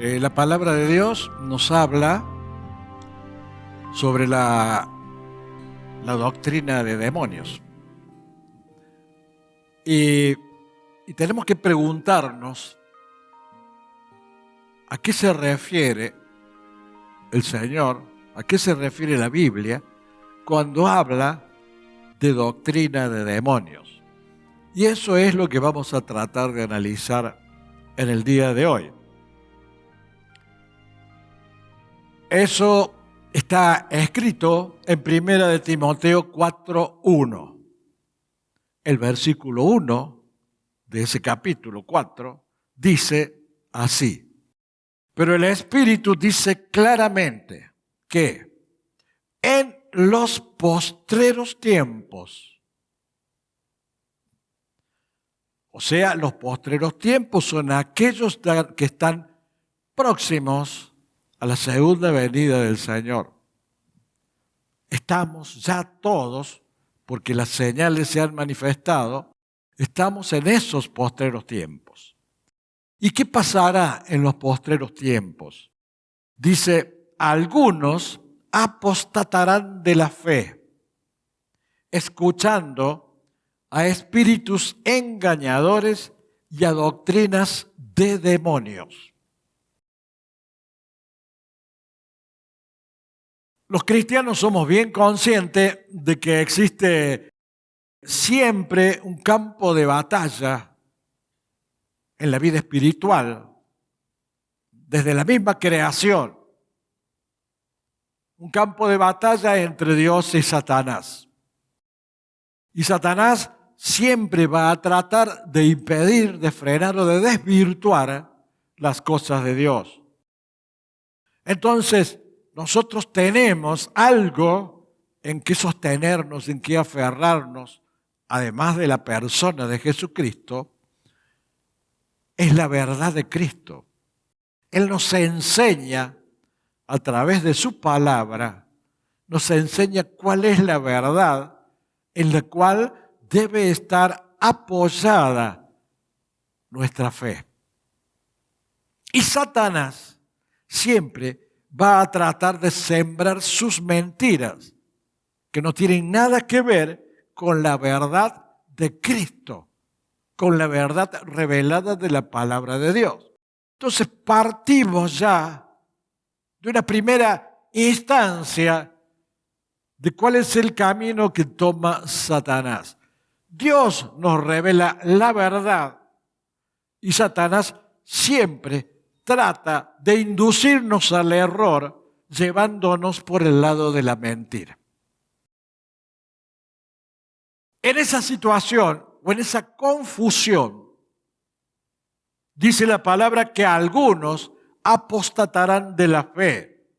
La palabra de Dios nos habla sobre la doctrina de demonios. Y tenemos que preguntarnos a qué se refiere el Señor, a qué se refiere la Biblia cuando habla de doctrina de demonios. Y eso es lo que vamos a tratar de analizar en el día de hoy. Eso está escrito en 1 de Timoteo 4:1. El versículo 1 de ese capítulo 4 dice así: pero el Espíritu dice claramente que en los postreros tiempos, o sea, los postreros tiempos son aquellos que están próximos a la segunda venida del Señor. Estamos ya todos, porque las señales se han manifestado, estamos en esos postreros tiempos. ¿Y qué pasará en los postreros tiempos? Dice, algunos apostatarán de la fe, escuchando a espíritus engañadores y a doctrinas de demonios. Los cristianos somos bien conscientes de que existe siempre un campo de batalla en la vida espiritual, desde la misma creación. Un campo de batalla entre Dios y Satanás. Y Satanás siempre va a tratar de impedir, de frenar o de desvirtuar las cosas de Dios. Entonces, nosotros tenemos algo en que sostenernos, en que aferrarnos, además de la persona de Jesucristo, es la verdad de Cristo. Él nos enseña, a través de su palabra, nos enseña cuál es la verdad en la cual debe estar apoyada nuestra fe. Y Satanás siempre va a tratar de sembrar sus mentiras, que no tienen nada que ver con la verdad de Cristo, con la verdad revelada de la palabra de Dios. Entonces partimos ya de una primera instancia de cuál es el camino que toma Satanás. Dios nos revela la verdad y Satanás siempre trata de inducirnos al error llevándonos por el lado de la mentira. En esa situación o en esa confusión, dice la palabra que algunos apostatarán de la fe.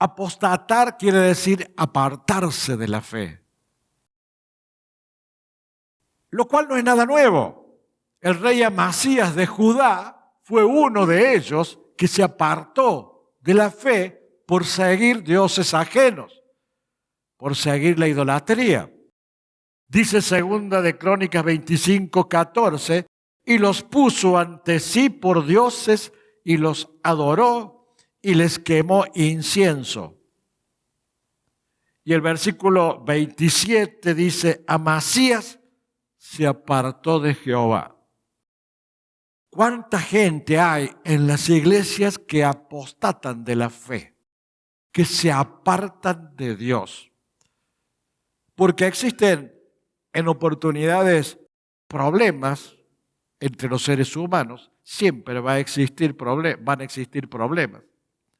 Apostatar quiere decir apartarse de la fe, lo cual no es nada nuevo. El rey Amasías de Judá fue uno de ellos que se apartó de la fe por seguir dioses ajenos, por seguir la idolatría. Dice 2 de Crónicas 25:14, y los puso ante sí por dioses y los adoró y les quemó incienso. Y el versículo 27 dice, Amasías se apartó de Jehová. ¿Cuánta gente hay en las iglesias que apostatan de la fe, que se apartan de Dios? Porque existen en oportunidades problemas entre los seres humanos. Siempre van a existir problemas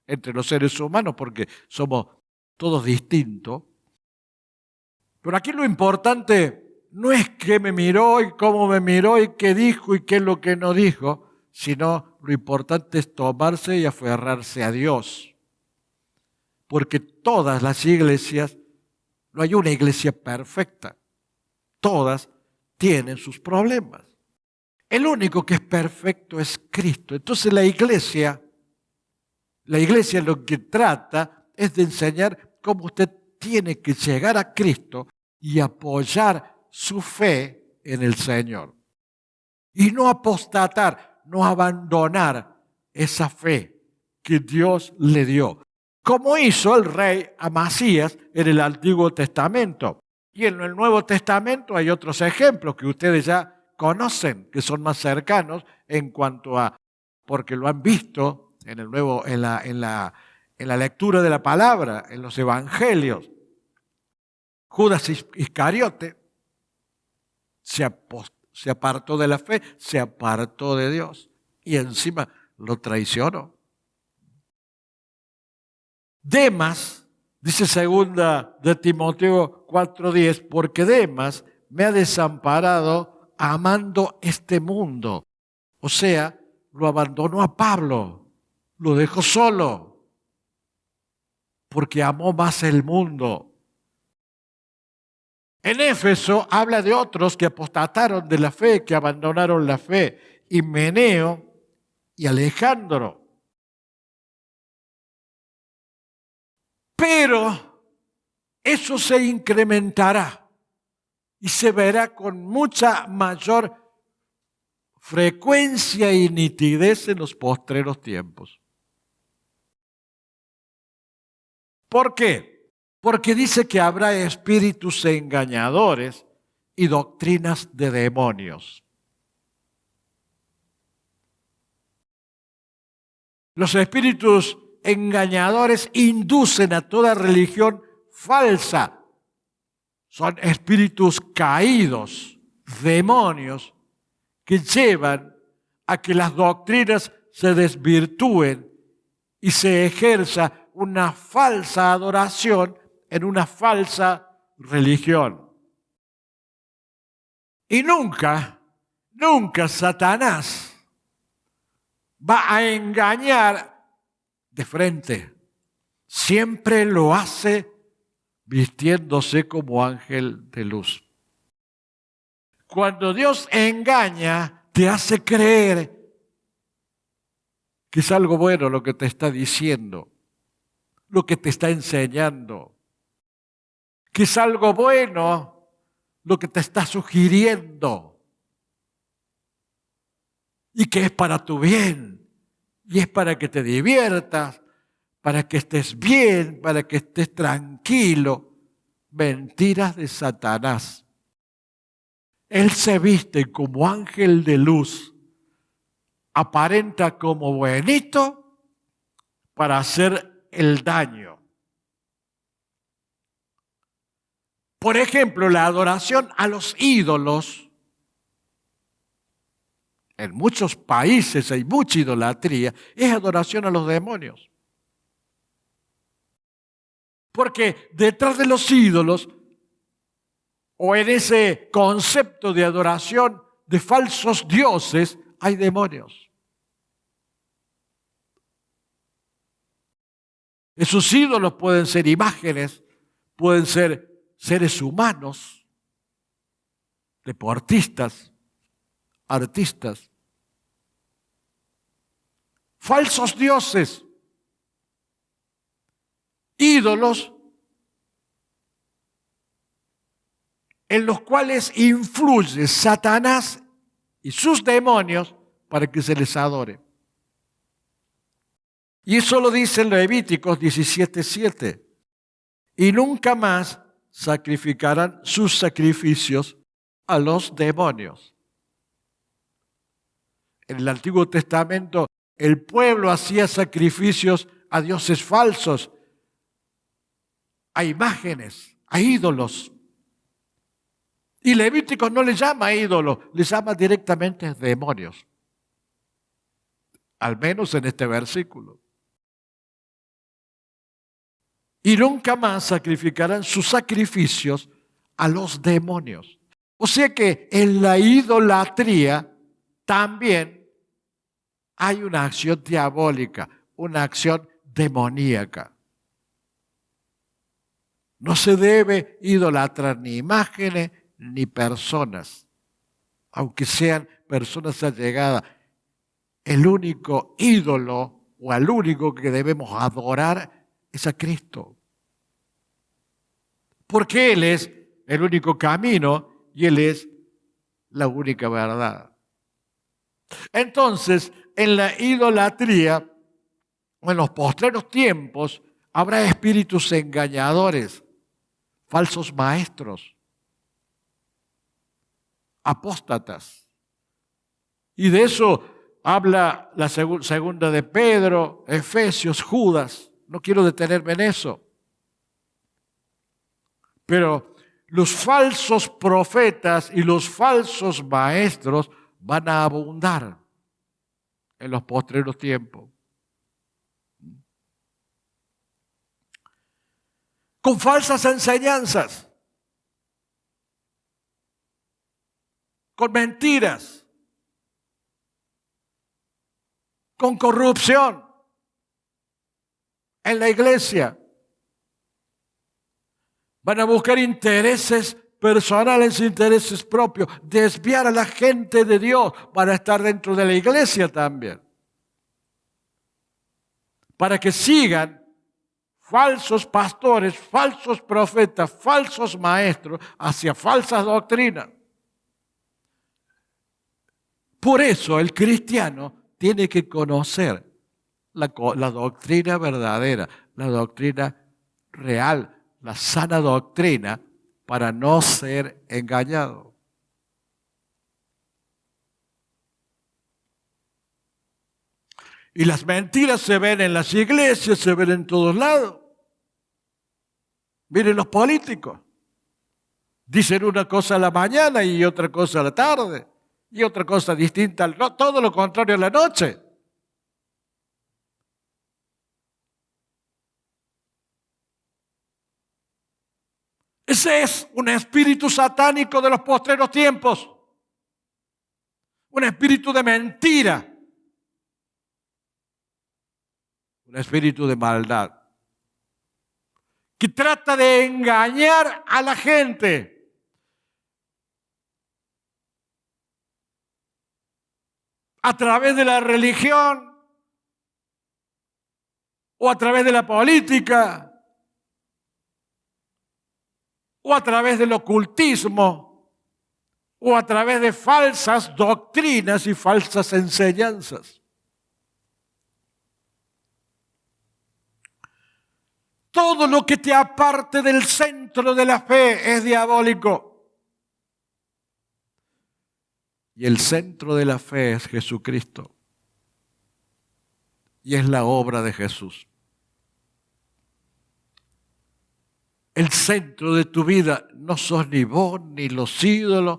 entre los seres humanos porque somos todos distintos. Pero aquí lo importante no es qué me miró y cómo me miró y qué dijo y qué es lo que no dijo, sino lo importante es tomarse y aferrarse a Dios. Porque todas las iglesias, no hay una iglesia perfecta, todas tienen sus problemas. El único que es perfecto es Cristo. Entonces la iglesia lo que trata es de enseñar cómo usted tiene que llegar a Cristo y apoyar su fe en el Señor. Y no apostatar, no abandonar esa fe que Dios le dio, como hizo el rey Amasías en el Antiguo Testamento. Y en el Nuevo Testamento hay otros ejemplos que ustedes ya conocen, que son más cercanos en cuanto a, porque lo han visto en el nuevo, en la lectura de la palabra, en los evangelios. Judas Iscariote se apartó de la fe, se apartó de Dios y encima lo traicionó. Demas, dice segunda de Timoteo 4:10, porque Demas me ha desamparado amando este mundo. O sea, lo abandonó a Pablo, lo dejó solo, porque amó más el mundo. En Éfeso habla de otros que apostataron de la fe, que abandonaron la fe, Himeneo y Alejandro. Pero eso se incrementará y se verá con mucha mayor frecuencia y nitidez en los postreros tiempos. ¿Por qué? Porque dice que habrá espíritus engañadores y doctrinas de demonios. Los espíritus engañadores inducen a toda religión falsa. Son espíritus caídos, demonios, que llevan a que las doctrinas se desvirtúen y se ejerza una falsa adoración en una falsa religión. Y nunca Satanás va a engañar de frente. Siempre lo hace vistiéndose como ángel de luz. Cuando Dios engaña, te hace creer que es algo bueno lo que te está diciendo, lo que te está enseñando, que es algo bueno lo que te está sugiriendo y que es para tu bien y es para que te diviertas, para que estés bien, para que estés tranquilo. Mentiras de Satanás. Él se viste como ángel de luz, aparenta como buenito para hacer el daño. Por ejemplo, la adoración a los ídolos. En muchos países hay mucha idolatría, es adoración a los demonios. Porque detrás de los ídolos, o en ese concepto de adoración de falsos dioses, hay demonios. Esos ídolos pueden ser imágenes, pueden ser seres humanos, deportistas, artistas, falsos dioses, ídolos en los cuales influye Satanás y sus demonios para que se les adore. Y eso lo dice en Levíticos 17:7. Y nunca más sacrificarán sus sacrificios a los demonios. En el Antiguo Testamento el pueblo hacía sacrificios a dioses falsos, a imágenes, a ídolos. Y Levítico no le llama ídolos, le llama directamente demonios. Al menos en este versículo. Y nunca más sacrificarán sus sacrificios a los demonios. O sea que en la idolatría también hay una acción diabólica, una acción demoníaca. No se debe idolatrar ni imágenes ni personas, aunque sean personas allegadas. El único ídolo o al único que debemos adorar es a Cristo. Porque Él es el único camino y Él es la única verdad. Entonces, en la idolatría, o en los postreros tiempos, habrá espíritus engañadores, falsos maestros, apóstatas. Y de eso habla la segunda de Pedro, Efesios, Judas. No quiero detenerme en eso. Pero los falsos profetas y los falsos maestros van a abundar en los postreros tiempos. Con falsas enseñanzas, con mentiras, con corrupción en la iglesia. Van a buscar intereses personales, intereses propios, desviar a la gente de Dios para estar dentro de la iglesia también. Para que sigan falsos pastores, falsos profetas, falsos maestros hacia falsas doctrinas. Por eso el cristiano tiene que conocer la doctrina verdadera, la doctrina real, la sana doctrina, para no ser engañado. Y las mentiras se ven en las iglesias, se ven en todos lados. Miren los políticos. Dicen una cosa a la mañana y otra cosa a la tarde. Y otra cosa distinta, todo lo contrario a la noche. Ese es un espíritu satánico de los postreros tiempos. Un espíritu de mentira. Un espíritu de maldad. Que trata de engañar a la gente. A través de la religión. O a través de la política. O a través del ocultismo, o a través de falsas doctrinas y falsas enseñanzas. Todo lo que te aparte del centro de la fe es diabólico. Y el centro de la fe es Jesucristo. Y es la obra de Jesús. El centro de tu vida no sos ni vos, ni los ídolos,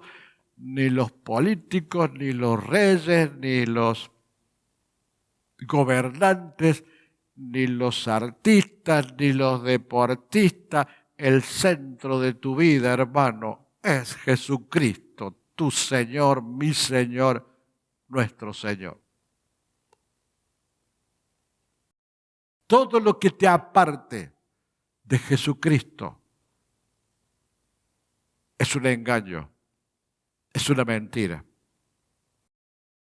ni los políticos, ni los reyes, ni los gobernantes, ni los artistas, ni los deportistas. El centro de tu vida, hermano, es Jesucristo, tu Señor, mi Señor, nuestro Señor. Todo lo que te aparte de Jesucristo es un engaño, es una mentira.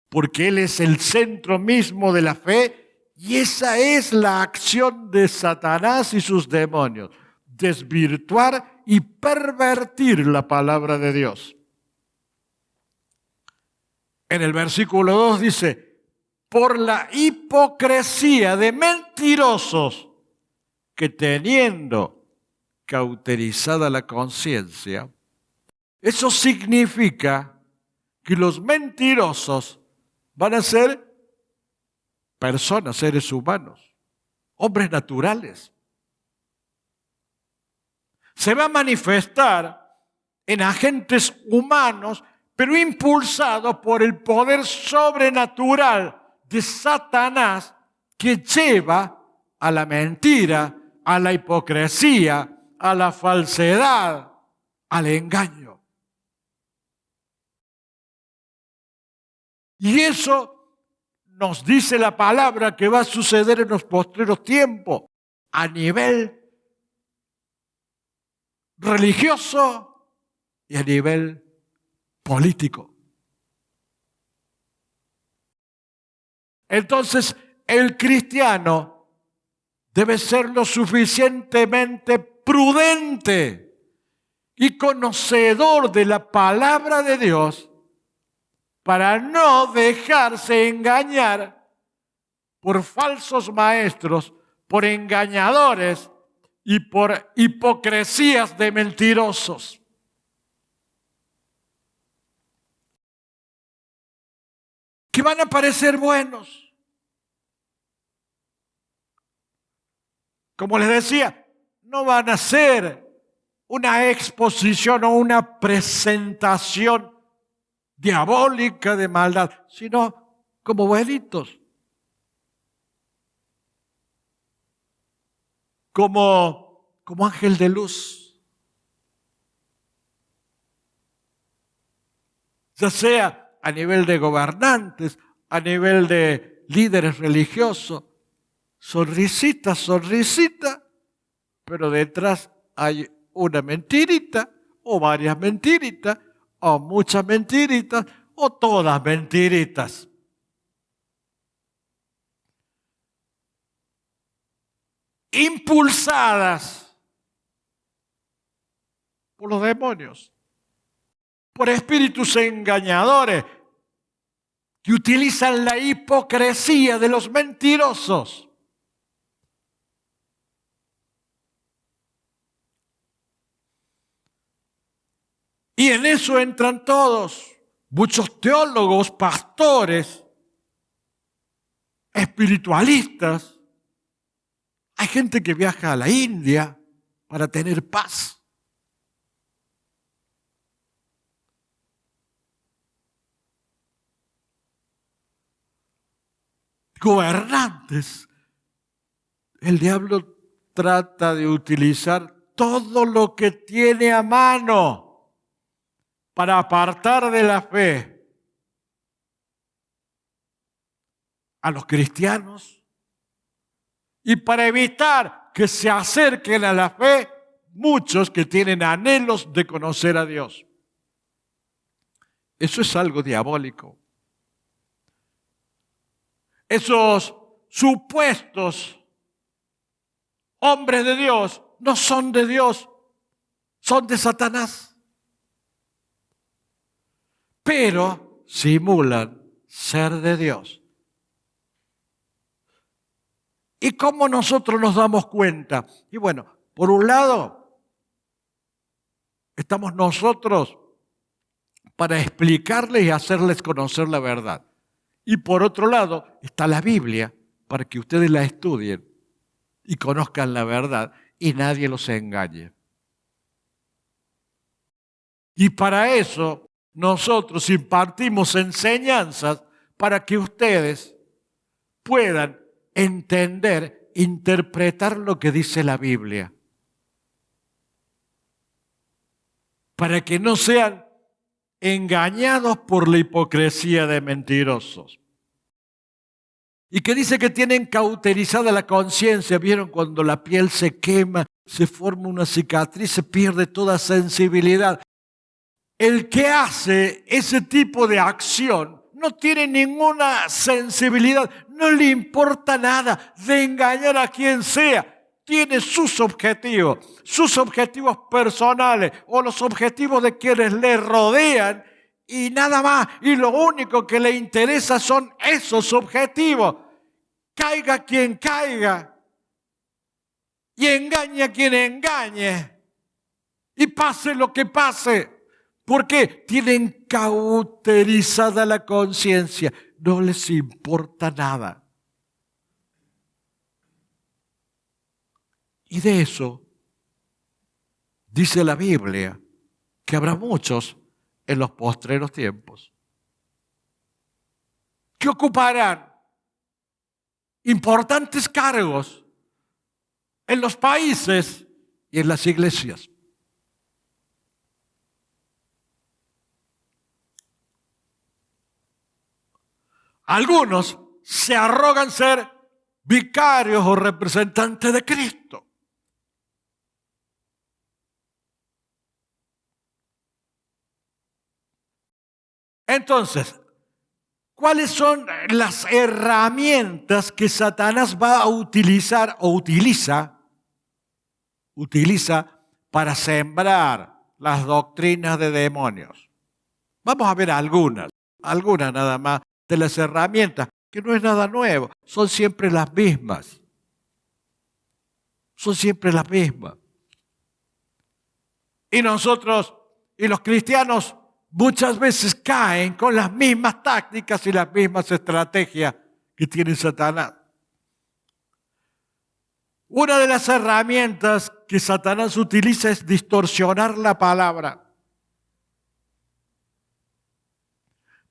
Porque Él es el centro mismo de la fe y esa es la acción de Satanás y sus demonios, desvirtuar y pervertir la palabra de Dios. En el versículo 2 dice, por la hipocresía de mentirosos que teniendo cauterizada la conciencia, eso significa que los mentirosos van a ser personas, seres humanos, hombres naturales. Se va a manifestar en agentes humanos, pero impulsados por el poder sobrenatural de Satanás que lleva a la mentira, a la hipocresía, a la falsedad, al engaño. Y eso nos dice la palabra que va a suceder en los postreros tiempos a nivel religioso y a nivel político. Entonces, el cristiano debe ser lo suficientemente prudente y conocedor de la palabra de Dios para no dejarse engañar por falsos maestros, por engañadores y por hipocresías de mentirosos. Que van a parecer buenos. Como les decía, no van a ser una exposición o una presentación diabólica de maldad, sino como buenitos. Como ángel de luz. Ya sea a nivel de gobernantes, a nivel de líderes religiosos, sonrisita, pero detrás hay una mentirita, o varias mentiritas, o muchas mentiritas, o todas mentiritas. Impulsadas por los demonios, por espíritus engañadores que utilizan la hipocresía de los mentirosos. Y en eso entran todos, muchos teólogos, pastores, espiritualistas. Hay gente que viaja a la India para tener paz. Gobernantes. El diablo trata de utilizar todo lo que tiene a mano para apartar de la fe a los cristianos y para evitar que se acerquen a la fe muchos que tienen anhelos de conocer a Dios. Eso es algo diabólico. Esos supuestos hombres de Dios no son de Dios, son de Satanás. Pero simulan ser de Dios. ¿Y cómo nosotros nos damos cuenta? Y bueno, por un lado, estamos nosotros para explicarles y hacerles conocer la verdad. Y por otro lado, está la Biblia para que ustedes la estudien y conozcan la verdad y nadie los engañe. Y para eso nosotros impartimos enseñanzas para que ustedes puedan entender, interpretar lo que dice la Biblia. Para que no sean engañados por la hipocresía de mentirosos. Y que dice que tienen cauterizada la conciencia. ¿Vieron cuando la piel se quema, se forma una cicatriz, se pierde toda sensibilidad? El que hace ese tipo de acción no tiene ninguna sensibilidad, no le importa nada de engañar a quien sea. Tiene sus objetivos personales o los objetivos de quienes le rodean y nada más. Y lo único que le interesa son esos objetivos. Caiga quien caiga y engañe a quien engañe y pase lo que pase. Porque tienen cauterizada la conciencia, no les importa nada. Y de eso dice la Biblia que habrá muchos en los postreros tiempos que ocuparán importantes cargos en los países y en las iglesias. Algunos se arrogan ser vicarios o representantes de Cristo. Entonces, ¿cuáles son las herramientas que Satanás va a utilizar o utiliza para sembrar las doctrinas de demonios? Vamos a ver algunas. algunas nada más de las herramientas, que no es nada nuevo, son siempre las mismas. Son siempre las mismas. Y nosotros, y los cristianos, muchas veces caen con las mismas tácticas y las mismas estrategias que tiene Satanás. Una de las herramientas que Satanás utiliza es distorsionar la palabra.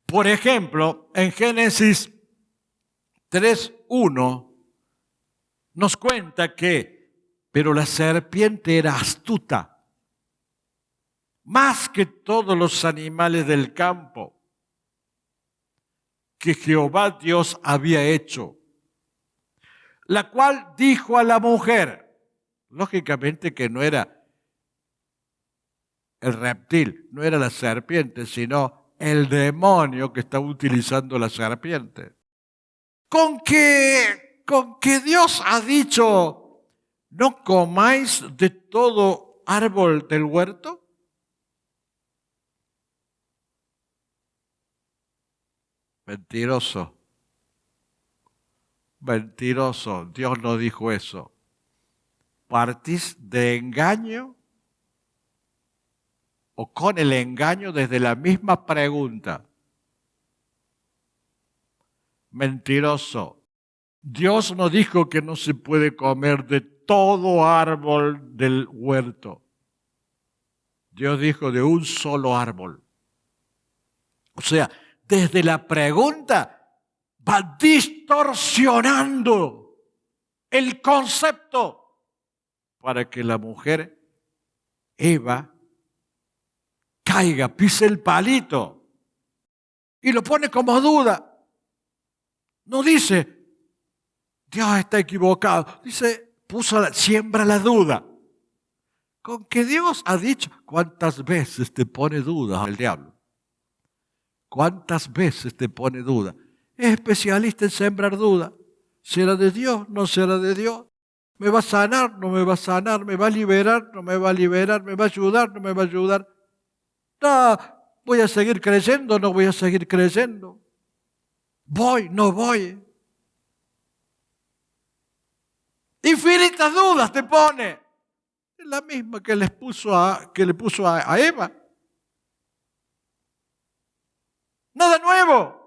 Por ejemplo, en Génesis 3:1 nos cuenta pero la serpiente era astuta, más que todos los animales del campo que Jehová Dios había hecho, la cual dijo a la mujer, lógicamente que no era el reptil, no era la serpiente, sino el demonio que estaba utilizando la serpiente. Con que Dios ha dicho, no comáis de todo árbol del huerto. Mentiroso. Mentiroso. Dios no dijo eso. ¿Partís de engaño o con el engaño desde la misma pregunta? Mentiroso. Dios no dijo que no se puede comer de todo árbol del huerto. Dios dijo de un solo árbol. O sea, desde la pregunta va distorsionando el concepto para que la mujer, Eva, caiga, pise el palito y lo pone como duda. No dice, Dios está equivocado. Dice, siembra la duda. Con que Dios ha dicho, ¿cuántas veces te pone dudas el diablo? ¿Cuántas veces te pone duda? Es especialista en sembrar duda. ¿Será de Dios? ¿No será de Dios? ¿Me va a sanar? ¿No me va a sanar? ¿Me va a liberar? ¿No me va a liberar? ¿Me va a ayudar? ¿No me va a ayudar? No, voy a seguir creyendo, no voy a seguir creyendo. Voy, no voy. Infinitas dudas te pone. Es la misma que le puso a Eva. Nada nuevo.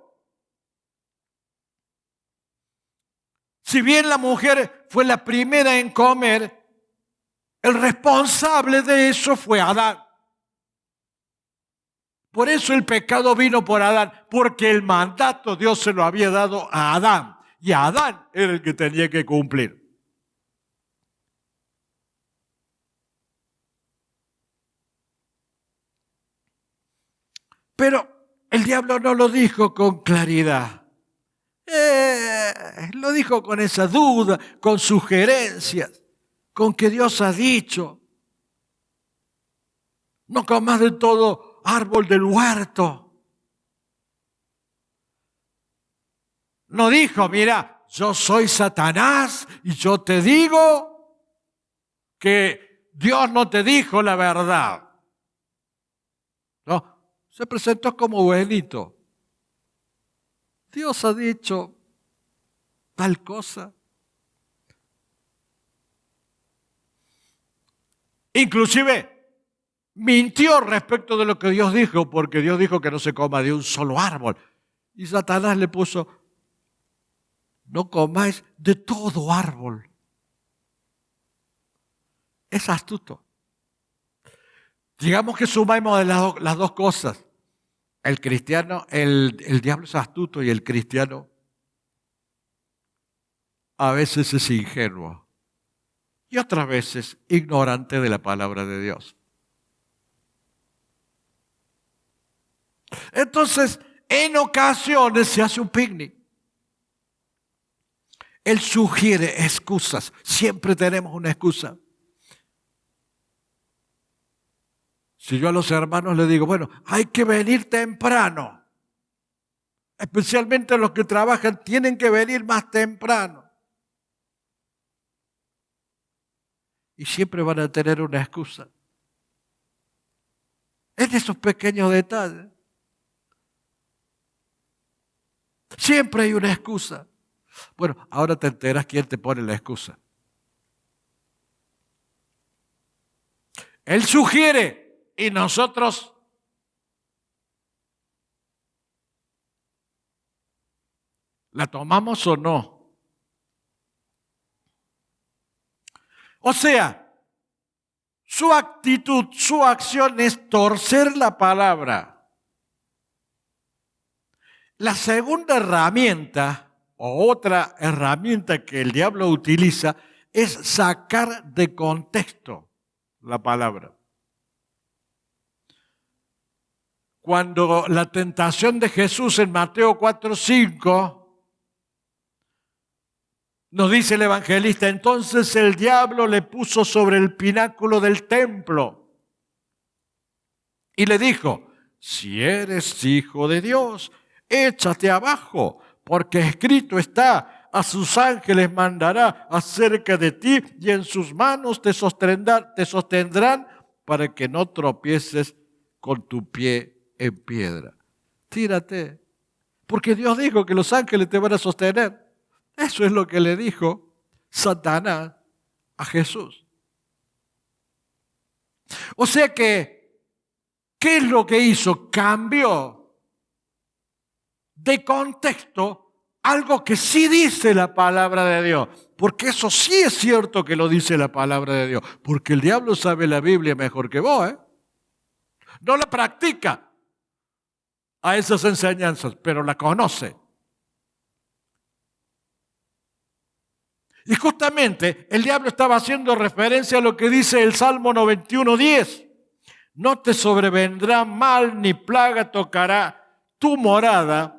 Si bien la mujer fue la primera en comer, el responsable de eso fue Adán. Por eso el pecado vino por Adán, porque el mandato Dios se lo había dado a Adán. Y Adán era el que tenía que cumplir. Pero el diablo no lo dijo con claridad. Lo dijo con esa duda, con sugerencias, con que Dios ha dicho. No comas de todo árbol del huerto. No dijo, mira, yo soy Satanás y yo te digo que Dios no te dijo la verdad. No, se presentó como buenito. Dios ha dicho tal cosa. Inclusive mintió respecto de lo que Dios dijo, porque Dios dijo que no se coma de un solo árbol. Y Satanás le puso, no comáis de todo árbol. Es astuto. Digamos que sumamos las dos cosas. El cristiano, el diablo es astuto y el cristiano a veces es ingenuo y otras veces ignorante de la palabra de Dios. Entonces, en ocasiones se hace un picnic. Él sugiere excusas. Siempre tenemos una excusa. Si yo a los hermanos les digo, bueno, hay que venir temprano. Especialmente los que trabajan tienen que venir más temprano. Y siempre van a tener una excusa. Es de esos pequeños detalles. Siempre hay una excusa. Bueno, ahora te enteras quién te pone la excusa. Él sugiere y nosotros ¿la tomamos o no? O sea, su actitud, su acción es torcer la palabra. La segunda herramienta, o otra herramienta que el diablo utiliza, es sacar de contexto la palabra. Cuando la tentación de Jesús en Mateo 4:5, nos dice el evangelista, entonces el diablo le puso sobre el pináculo del templo y le dijo, si eres hijo de Dios, échate abajo, porque escrito está, a sus ángeles mandará acerca de ti y en sus manos te sostendrán para que no tropieces con tu pie en piedra. Tírate, porque Dios dijo que los ángeles te van a sostener. Eso es lo que le dijo Satanás a Jesús. O sea que, ¿qué es lo que hizo? Cambió de contexto algo que sí dice la palabra de Dios. Porque eso sí es cierto que lo dice la palabra de Dios. Porque el diablo sabe la Biblia mejor que vos, ¿eh? No la practica a esas enseñanzas, pero la conoce. Y justamente el diablo estaba haciendo referencia a lo que dice el Salmo 91:10. No te sobrevendrá mal ni plaga tocará tu morada,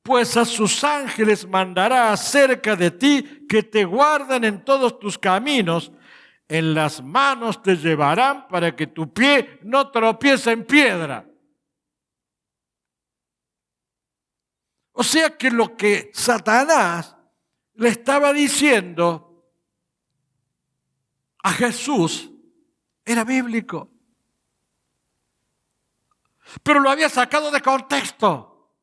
pues a sus ángeles mandará acerca de ti que te guardan en todos tus caminos. En las manos te llevarán para que tu pie no tropiece en piedra. O sea que lo que Satanás le estaba diciendo a Jesús era bíblico. Pero lo había sacado de contexto.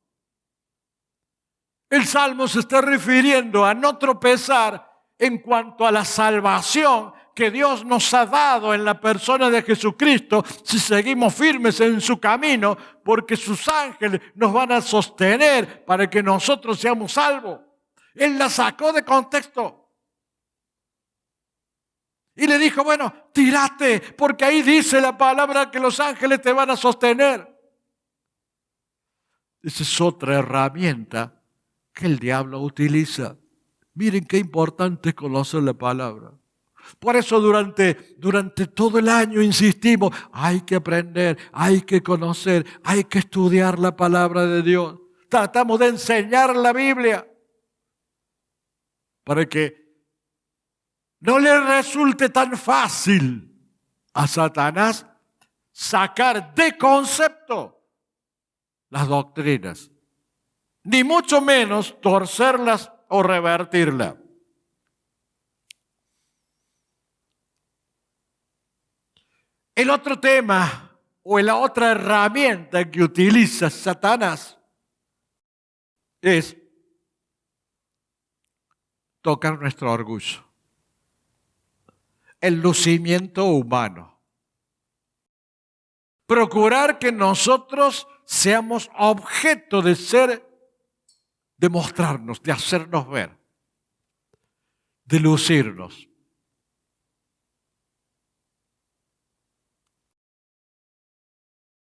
El Salmo se está refiriendo a no tropezar en cuanto a la salvación que Dios nos ha dado en la persona de Jesucristo si seguimos firmes en su camino, porque sus ángeles nos van a sostener para que nosotros seamos salvos. Él la sacó de contexto. Y le dijo, bueno, tírate, porque ahí dice la palabra que los ángeles te van a sostener. Esa es otra herramienta que el diablo utiliza. Miren qué importante es conocer la palabra. Por eso durante todo el año insistimos, hay que aprender, hay que conocer, hay que estudiar la palabra de Dios. Tratamos de enseñar la Biblia para que no le resulte tan fácil a Satanás sacar de concepto las doctrinas, ni mucho menos torcerlas o revertirlas. El otro tema o la otra herramienta que utiliza Satanás es tocar nuestro orgullo, el lucimiento humano. Procurar que nosotros seamos objeto de mostrarnos, de hacernos ver, de lucirnos.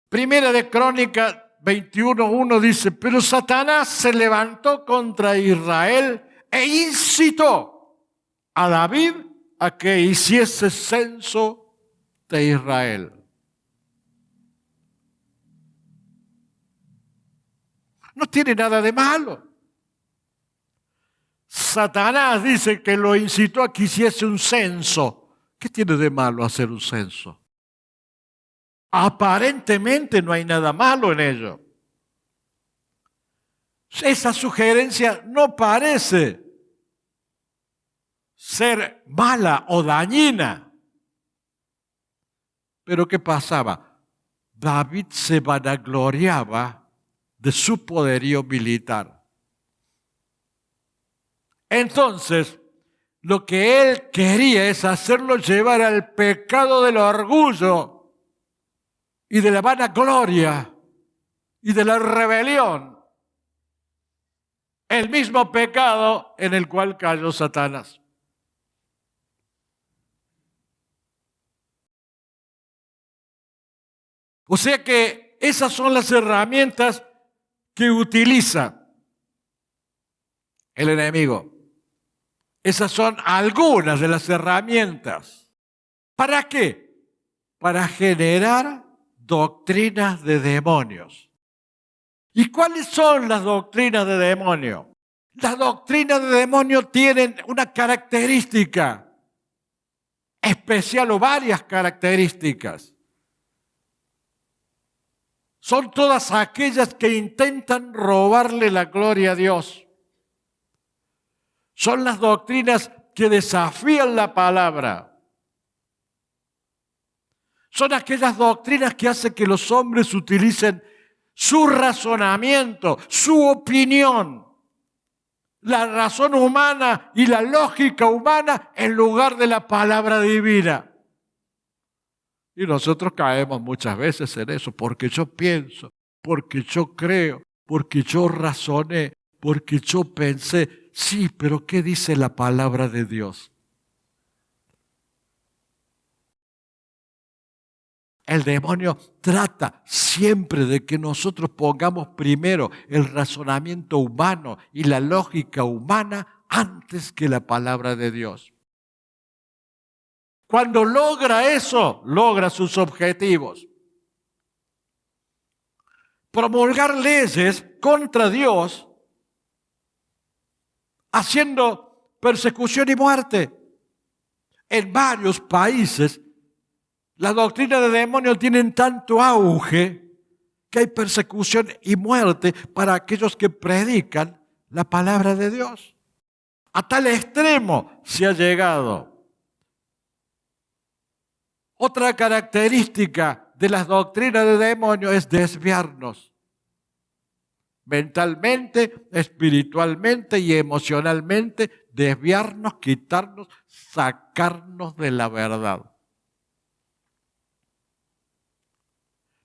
Primera de Crónicas 21:1 dice, pero Satanás se levantó contra Israel e incitó a David a que hiciese censo de Israel. No tiene nada de malo. Satanás dice que lo incitó a que hiciese un censo. ¿Qué tiene de malo hacer un censo? Aparentemente no hay nada malo en ello. Esa sugerencia no parece ser mala o dañina. Pero ¿qué pasaba? David se vanagloriaba de su poderío militar. Entonces, lo que él quería es hacerlo llevar al pecado del orgullo y de la vanagloria y de la rebelión. El mismo pecado en el cual cayó Satanás. O sea que esas son las herramientas que utiliza el enemigo. Esas son algunas de las herramientas. ¿Para qué? Para generar doctrinas de demonios. ¿Y cuáles son las doctrinas de demonio? Las doctrinas de demonio tienen una característica especial o varias características. Son todas aquellas que intentan robarle la gloria a Dios. Son las doctrinas que desafían la palabra. Son aquellas doctrinas que hacen que los hombres utilicen su razonamiento, su opinión, la razón humana y la lógica humana en lugar de la palabra divina. Y nosotros caemos muchas veces en eso, porque yo pienso, porque yo creo, porque yo razoné, porque yo pensé. Sí, pero ¿qué dice la palabra de Dios? El demonio trata siempre de que nosotros pongamos primero el razonamiento humano y la lógica humana antes que la palabra de Dios. Cuando logra eso, logra sus objetivos. Promulgar leyes contra Dios, haciendo persecución y muerte. En varios países, las doctrinas de demonios tienen tanto auge que hay persecución y muerte para aquellos que predican la palabra de Dios. A tal extremo se ha llegado. Otra característica de las doctrinas de demonios es desviarnos mentalmente, espiritualmente y emocionalmente, desviarnos, quitarnos, sacarnos de la verdad.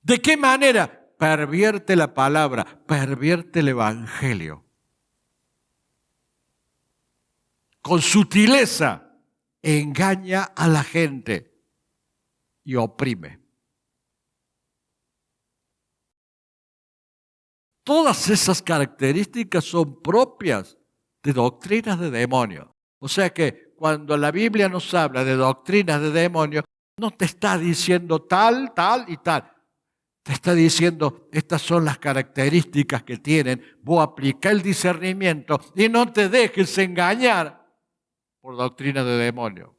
¿De qué manera? Pervierte la palabra, pervierte el evangelio. Con sutileza engaña a la gente y oprime. Todas esas características son propias de doctrinas de demonios. O sea que cuando la Biblia nos habla de doctrinas de demonios, no te está diciendo tal, tal y tal. Te está diciendo, estas son las características que tienen. Vos aplica el discernimiento y no te dejes engañar por doctrina de demonios.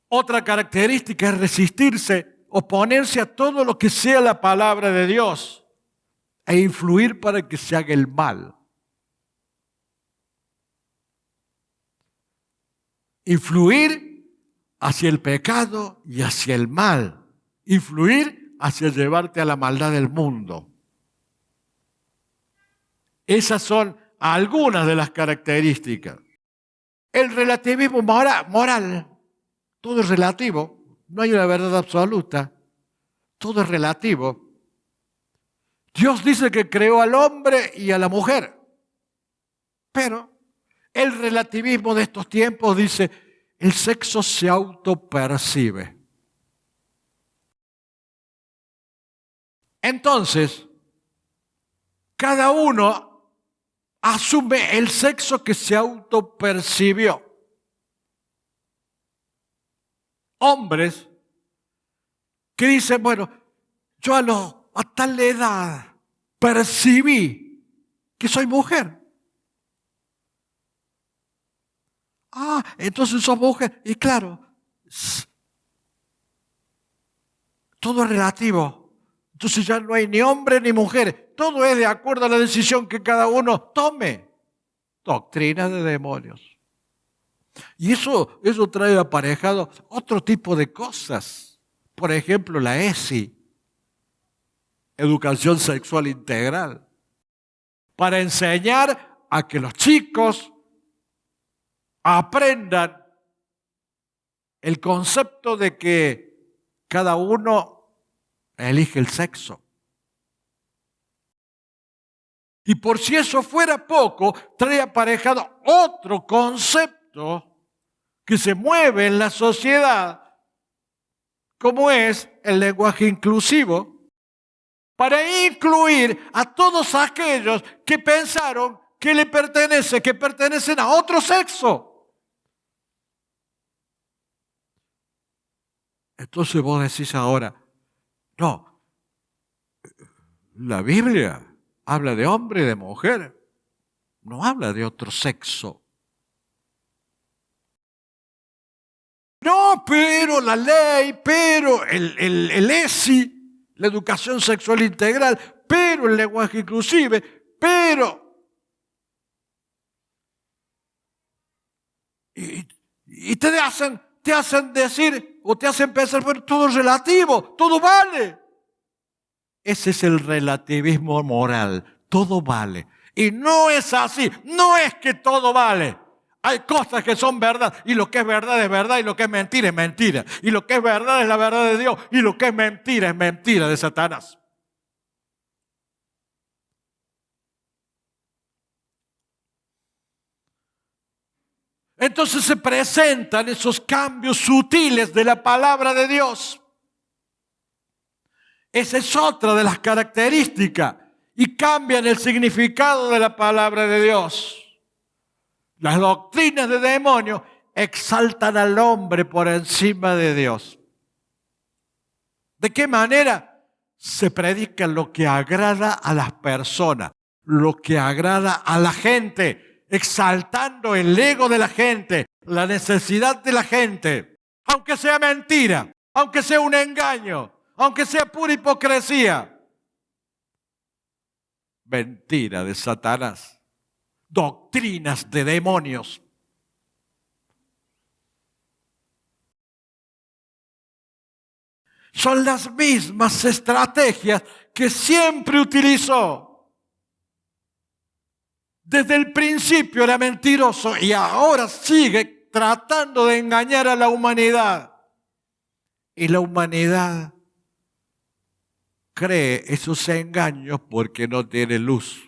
Otra característica es resistirse, oponerse a todo lo que sea la palabra de Dios e influir para que se haga el mal. Influir hacia el pecado y hacia el mal. Influir hacia llevarte a la maldad del mundo. Esas son algunas de las características. El relativismo moral. Todo es relativo, no hay una verdad absoluta, todo es relativo. Dios dice que creó al hombre y a la mujer, pero el relativismo de estos tiempos dice, el sexo se autopercibe. Entonces, cada uno asume el sexo que se autopercibió. Hombres que dicen, bueno, yo a tal edad percibí que soy mujer. Ah, entonces sos mujer. Y claro, todo es relativo. Entonces ya no hay ni hombre ni mujer. Todo es de acuerdo a la decisión que cada uno tome. Doctrina de demonios. Y eso trae aparejado otro tipo de cosas. Por ejemplo, la ESI, Educación Sexual Integral. para enseñar a que los chicos aprendan el concepto de que cada uno elige el sexo. Y por si eso fuera poco, trae aparejado otro concepto que se mueve en la sociedad, como es el lenguaje inclusivo, para incluir a todos aquellos que pensaron que que pertenecen a otro sexo. Entonces vos decís ahora, no, la Biblia habla de hombre y de mujer, no habla de otro sexo. No, pero la ley, pero el ESI, la educación sexual integral, pero el lenguaje inclusive, pero... Y te hacen decir o te hacen pensar, bueno, todo es relativo, todo vale. Ese es el relativismo moral, todo vale. Y no es así, no es que todo vale. Hay cosas que son verdad, y lo que es verdad, y lo que es mentira. Y lo que es verdad es la verdad de Dios, y lo que es mentira de Satanás. Entonces se presentan esos cambios sutiles de la palabra de Dios. Esa es otra de las características, y cambian el significado de la palabra de Dios. Las doctrinas de demonios exaltan al hombre por encima de Dios. ¿De qué manera? Se predica lo que agrada a las personas, lo que agrada a la gente, exaltando el ego de la gente, la necesidad de la gente, aunque sea mentira, aunque sea un engaño, aunque sea pura hipocresía. Mentira de Satanás, doctrinas de demonios. Son las mismas estrategias que siempre utilizó. Desde el principio era mentiroso y ahora sigue tratando de engañar a la humanidad. Y la humanidad cree esos engaños porque no tiene luz.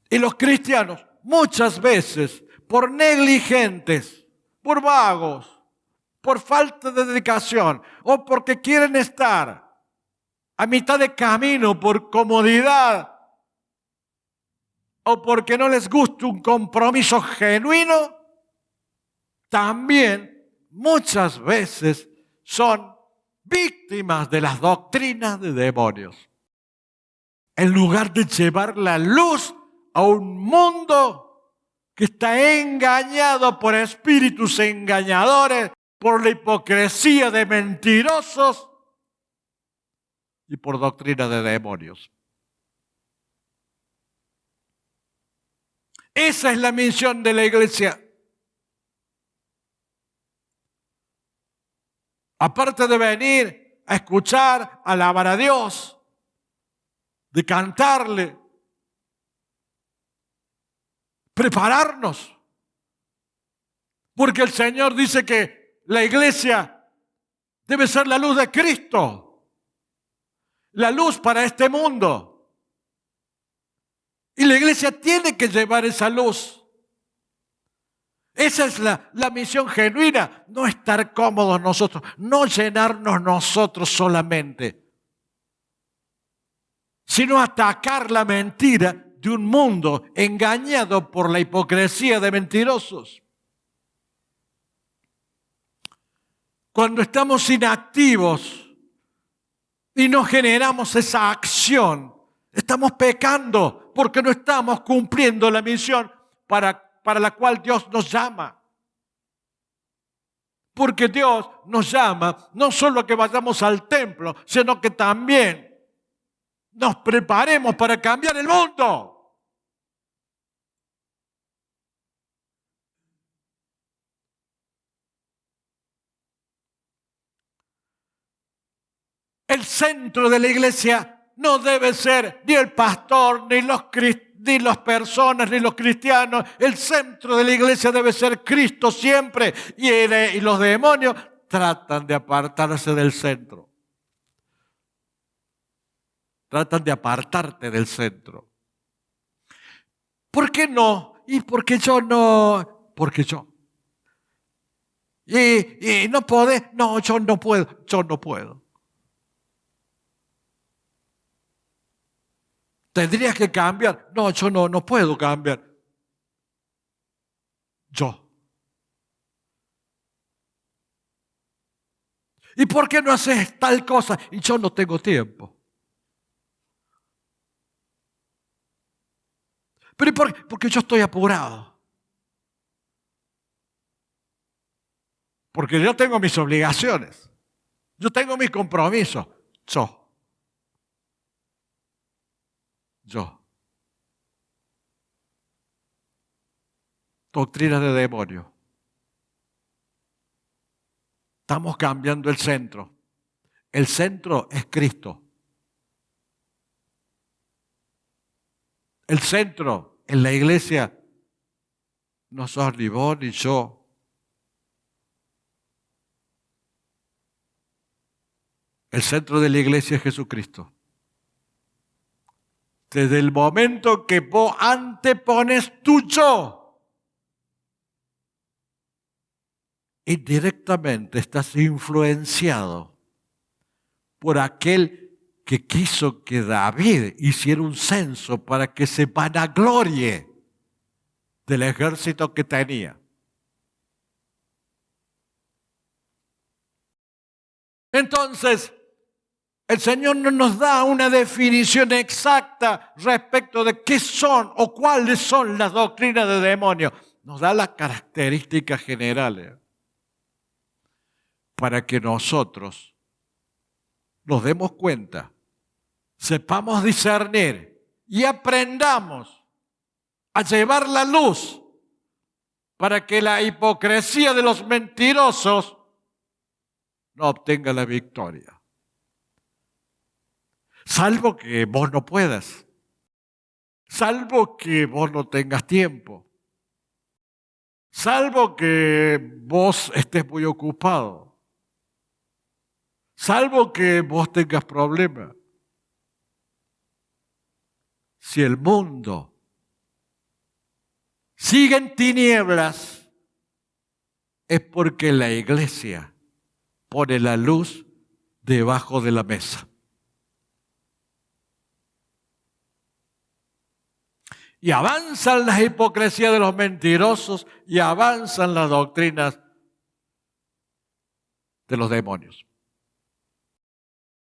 Y los cristianos muchas veces, por negligentes, por vagos, por falta de dedicación o porque quieren estar a mitad de camino por comodidad o porque no les gusta un compromiso genuino, también muchas veces son víctimas de las doctrinas de demonios. En lugar de llevar la luz a un mundo que está engañado por espíritus engañadores, por la hipocresía de mentirosos y por doctrina de demonios. Esa es la misión de la iglesia. Aparte de venir a escuchar, a alabar a Dios, de cantarle, prepararnos. Porque el Señor dice que la iglesia debe ser la luz de Cristo, la luz para este mundo. Y la iglesia tiene que llevar esa luz. Esa es la misión genuina, no estar cómodos nosotros, no llenarnos nosotros solamente, sino atacar la mentira de un mundo engañado por la hipocresía de mentirosos. Cuando estamos inactivos y no generamos esa acción, estamos pecando porque no estamos cumpliendo la misión para la cual Dios nos llama. Porque Dios nos llama no solo a que vayamos al templo, sino que también nos preparemos para cambiar el mundo. El centro de la iglesia no debe ser ni el pastor, ni las personas, ni los cristianos. El centro de la iglesia debe ser Cristo siempre. Y los demonios tratan de apartarse del centro. Tratan de apartarte del centro. ¿Por qué no? Y porque yo no. Porque yo. Y no podés. No, yo no puedo. Yo no puedo. ¿Tendrías que cambiar? No, yo no puedo cambiar. Yo. ¿Y por qué no haces tal cosa? Y yo no tengo tiempo. ¿Pero por qué? Porque yo estoy apurado. Porque yo tengo mis obligaciones. Yo tengo mis compromisos. Yo. Doctrina de demonio. Estamos cambiando el centro. El centro es Cristo. El centro en la iglesia no sos ni vos ni yo. El centro de la iglesia es Jesucristo. Desde el momento que vos antepones tu yo, indirectamente estás influenciado por aquel que quiso que David hiciera un censo para que se vanaglorie del ejército que tenía. Entonces, el Señor no nos da una definición exacta respecto de qué son o cuáles son las doctrinas de demonios. Nos da las características generales para que nosotros nos demos cuenta, sepamos discernir y aprendamos a llevar la luz para que la hipocresía de los mentirosos no obtenga la victoria. Salvo que vos no puedas, salvo que vos no tengas tiempo, salvo que vos estés muy ocupado, salvo que vos tengas problemas. Si el mundo sigue en tinieblas, es porque la iglesia pone la luz debajo de la mesa. Y avanzan las hipocresías de los mentirosos y avanzan las doctrinas de los demonios.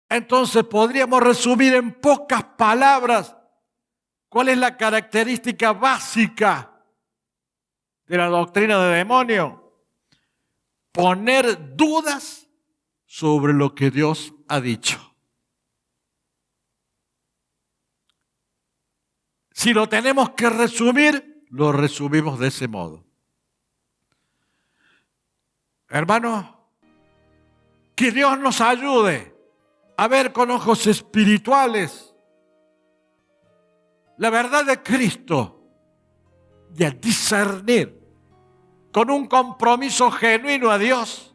Entonces podríamos resumir en pocas palabras cuál es la característica básica de la doctrina de demonio. Poner dudas sobre lo que Dios ha dicho. Si lo tenemos que resumir, lo resumimos de ese modo. Hermanos, que Dios nos ayude a ver con ojos espirituales la verdad de Cristo y a discernir con un compromiso genuino a Dios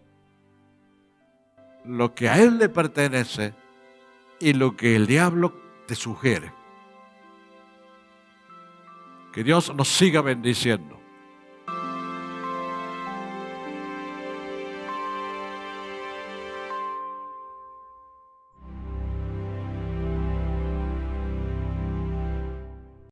lo que a Él le pertenece y lo que el diablo te sugiere. Que Dios nos siga bendiciendo.